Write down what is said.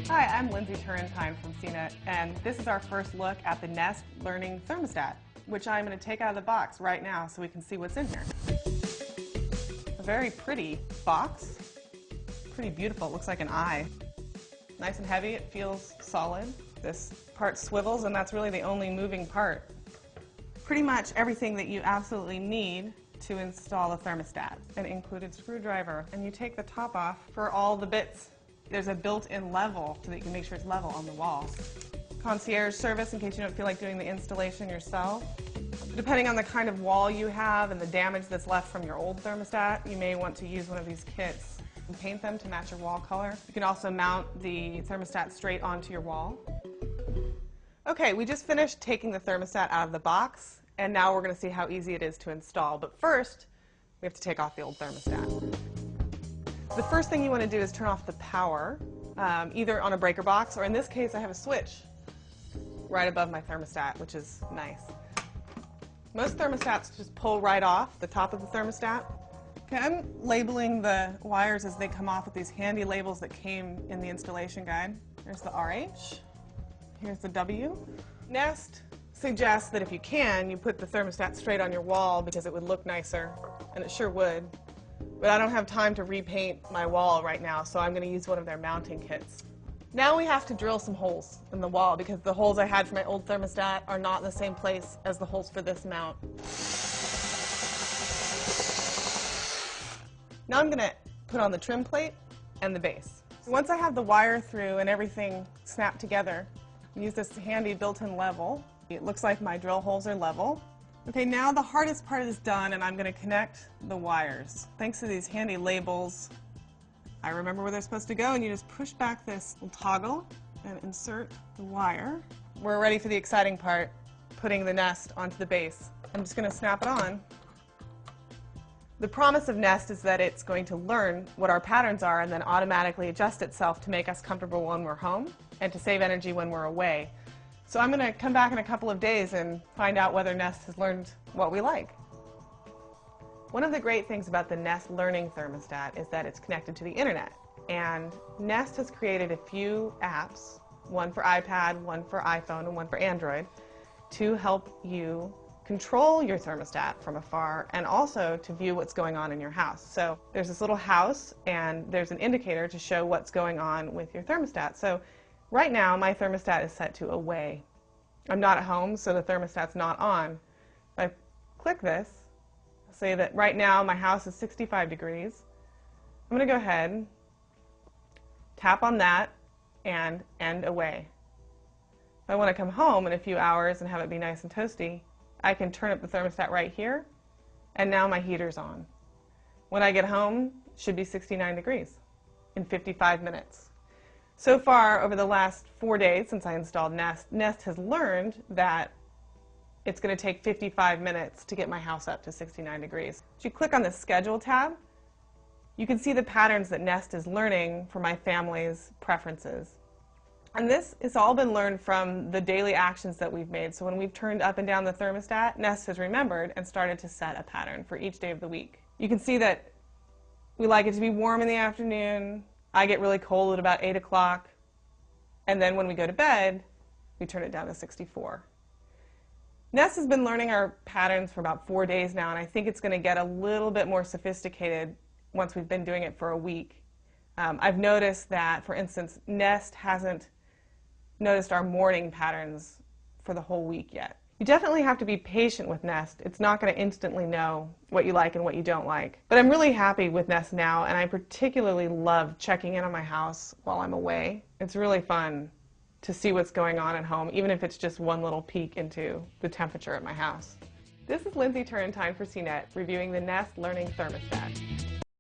Hi, I'm Lindsay Turrentine from CNET, and this is our first look at the Nest Learning Thermostat, which I'm going to take out of the box right now so we can see what's in here. A very pretty box. Pretty beautiful. It looks like an eye. Nice and heavy. It feels solid. This part swivels, and that's really the only moving part. Pretty much everything that you absolutely need to install a thermostat. An included screwdriver, and you take the top off for all the bits. There's a built-in level so that you can make sure it's level on the wall. Concierge service in case you don't feel like doing the installation yourself. Depending on the kind of wall you have and the damage that's left from your old thermostat, you may want to use one of these kits and paint them to match your wall color. You can also mount the thermostat straight onto your wall. Okay, we just finished taking the thermostat out of the box, and now we're going to see how easy it is to install. But first, we have to take off the old thermostat. The first thing you want to do is turn off the power, either on a breaker box, or in this case I have a switch right above my thermostat, which is nice. Most thermostats just pull right off the top of the thermostat. Okay, I'm labeling the wires as they come off with these handy labels that came in the installation guide. Here's the RH, here's the W. Nest suggests that if you can, you put the thermostat straight on your wall because it would look nicer, and it sure would. But I don't have time to repaint my wall right now, so I'm going to use one of their mounting kits. Now we have to drill some holes in the wall because the holes I had for my old thermostat are not in the same place as the holes for this mount. Now I'm going to put on the trim plate and the base. Once I have the wire through and everything snapped together, I use this handy built-in level. It looks like my drill holes are level. Okay, now the hardest part is done, and I'm going to connect the wires. Thanks to these handy labels, I remember where they're supposed to go, and you just push back this little toggle and insert the wire. We're ready for the exciting part, putting the Nest onto the base. I'm just going to snap it on. The promise of Nest is that it's going to learn what our patterns are and then automatically adjust itself to make us comfortable when we're home and to save energy when we're away. So I'm going to come back in a couple of days and find out whether Nest has learned what we like. One of the great things about the Nest Learning Thermostat is that it's connected to the internet. And Nest has created a few apps, one for iPad, one for iPhone, and one for Android, to help you control your thermostat from afar and also to view what's going on in your house. So there's this little house, and there's an indicator to show what's going on with your thermostat. So right now, my thermostat is set to away. I'm not at home, so the thermostat's not on. If I click this, I'll say that right now my house is 65 degrees. I'm going to go ahead, tap on that, and end away. If I want to come home in a few hours and have it be nice and toasty, I can turn up the thermostat right here, and now my heater's on. When I get home, it should be 69 degrees in 55 minutes. So far, over the last 4 days since I installed Nest, Nest has learned that it's going to take 55 minutes to get my house up to 69 degrees. If you click on the Schedule tab, you can see the patterns that Nest is learning for my family's preferences. And this has all been learned from the daily actions that we've made. So when we've turned up and down the thermostat, Nest has remembered and started to set a pattern for each day of the week. You can see that we like it to be warm in the afternoon. I get really cold at about 8 o'clock, and then when we go to bed, we turn it down to 64. Nest has been learning our patterns for about 4 days now, and I think it's going to get a little bit more sophisticated once we've been doing it for a week. I've noticed that, for instance, Nest hasn't noticed our morning patterns for the whole week yet. You definitely have to be patient with Nest. It's not going to instantly know what you like and what you don't like. But I'm really happy with Nest now, and I particularly love checking in on my house while I'm away. It's really fun to see what's going on at home, even if it's just one little peek into the temperature at my house. This is Lindsay Turrentine for CNET, reviewing the Nest Learning Thermostat.